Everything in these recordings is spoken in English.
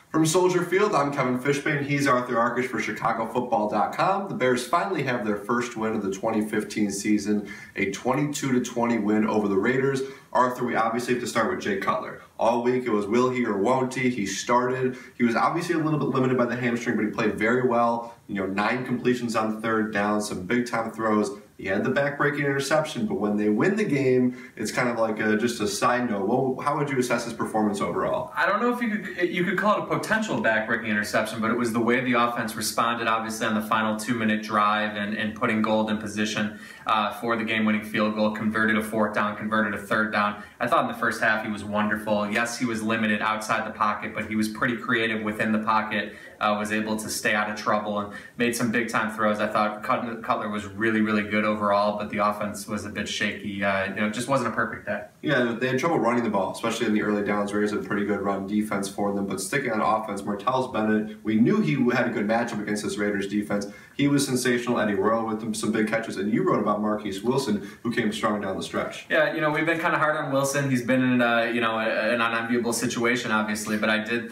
From Soldier Field, I'm Kevin Fishbain. He's Arthur Arkush for ChicagoFootball.com. The Bears finally have their first win of the 2015 season, a 22-20 win over the Raiders. Arthur, we obviously have to start with Jay Cutler. All week it was will he or won't he. He started. He was obviously a little bit limited by the hamstring, but he played very well. 9 completions on third down, some big-time throws. He had the back-breaking interception, but when they win the game, it's kind of like just a side note. Well, how would you assess his performance overall? I don't know if you could call it a potential back-breaking interception, but it was the way the offense responded, obviously, on the final 2-minute drive and putting Gold in position for the game-winning field goal, converted a 4th down, converted a 3rd down. I thought in the first half he was wonderful. Yes, he was limited outside the pocket, but he was pretty creative within the pocket, was able to stay out of trouble and made some big-time throws. I thought Cutler was really, really good overall, but the offense was a bit shaky. It just wasn't a perfect day. Yeah, they had trouble running the ball, especially in the early downs. Raiders had a pretty good run defense for them, but sticking on offense, Martellus Bennett, we knew he had a good matchup against this Raiders defense. He was sensational. Eddie Royal with some big catches, and you wrote about Marquise Wilson, who came strong down the stretch. Yeah, we've been kind of hard on Wilson. He's been in an unenviable situation, obviously, but I did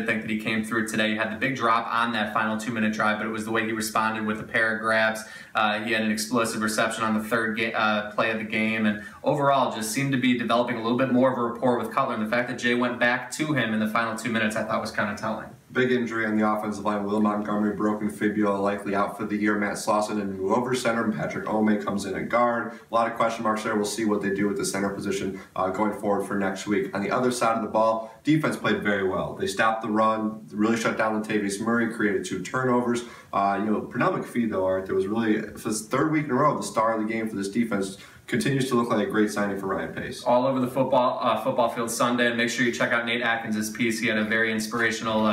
think that he came through today. He had the big drop on that final 2-minute drive, but it was the way he responded with a pair of grabs. He had an explosive reception on the 3rd play of the game, and overall just seemed to be developing a little bit more of a rapport with Cutler. And the fact that Jay went back to him in the final 2 minutes, I thought was kind of telling. Big injury on the offensive line. Will Montgomery, broken fibula, likely out for the year. Matt Slauson and move over center, and Patrick Ome comes in at guard. A lot of question marks there. We'll see what they do with the center position going forward for next week. On the other side of the ball, defense played very well. They stopped the run, really shut down Latavius Murray, created 2 turnovers. Pernell McPhee, though, Arthur, was really, for his 3rd week in a row, the star of the game for this defense. Continues to look like a great signing for Ryan Pace. All over the football field Sunday, and make sure you check out Nate Atkins' piece. He had a very inspirational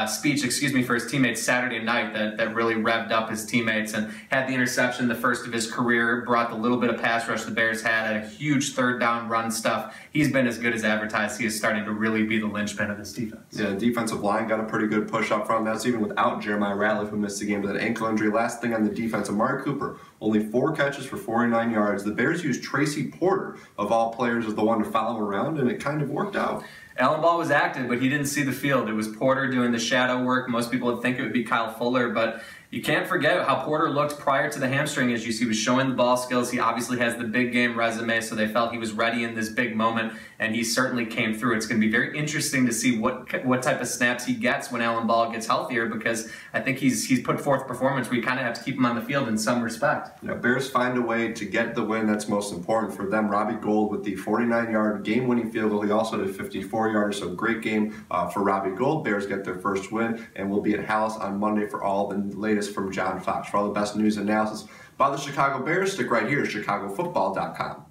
speech, for his teammates Saturday night that really revved up his teammates and had the interception, the first of his career, brought the little bit of pass rush the Bears had a huge 3rd down run stuff. He's been as good as advertised. He is starting to really be the linchpin of this defense. Yeah, the defensive line got a pretty good push up front. That's even without Jeremiah Ratliff, who missed the game with an ankle injury. Last thing on the defense, Amari Cooper, only 4 catches for 49 yards. The Bears used Tracy Porter, of all players, as the one to follow around, and it kind of worked out. Allen Ball was active, but he didn't see the field. It was Porter doing the shadow work. Most people would think it would be Kyle Fuller, but you can't forget how Porter looked prior to the hamstring issues. He was showing the ball skills. He obviously has the big game resume, so they felt he was ready in this big moment, and he certainly came through. It's going to be very interesting to see what type of snaps he gets when Allen Ball gets healthier, because I think he's put forth performance where you kind of have to keep him on the field in some respect. Bears find a way to get the win. That's most important for them. Robbie Gould with the 49-yard game-winning field goal. He also had a 54-yarder, so great game for Robbie Gould. Bears get their first win, and we'll be at Hallis on Monday for all the latest from John Fox. For all the best news and analysis about the Chicago Bears, stick right here at ChicagoFootball.com.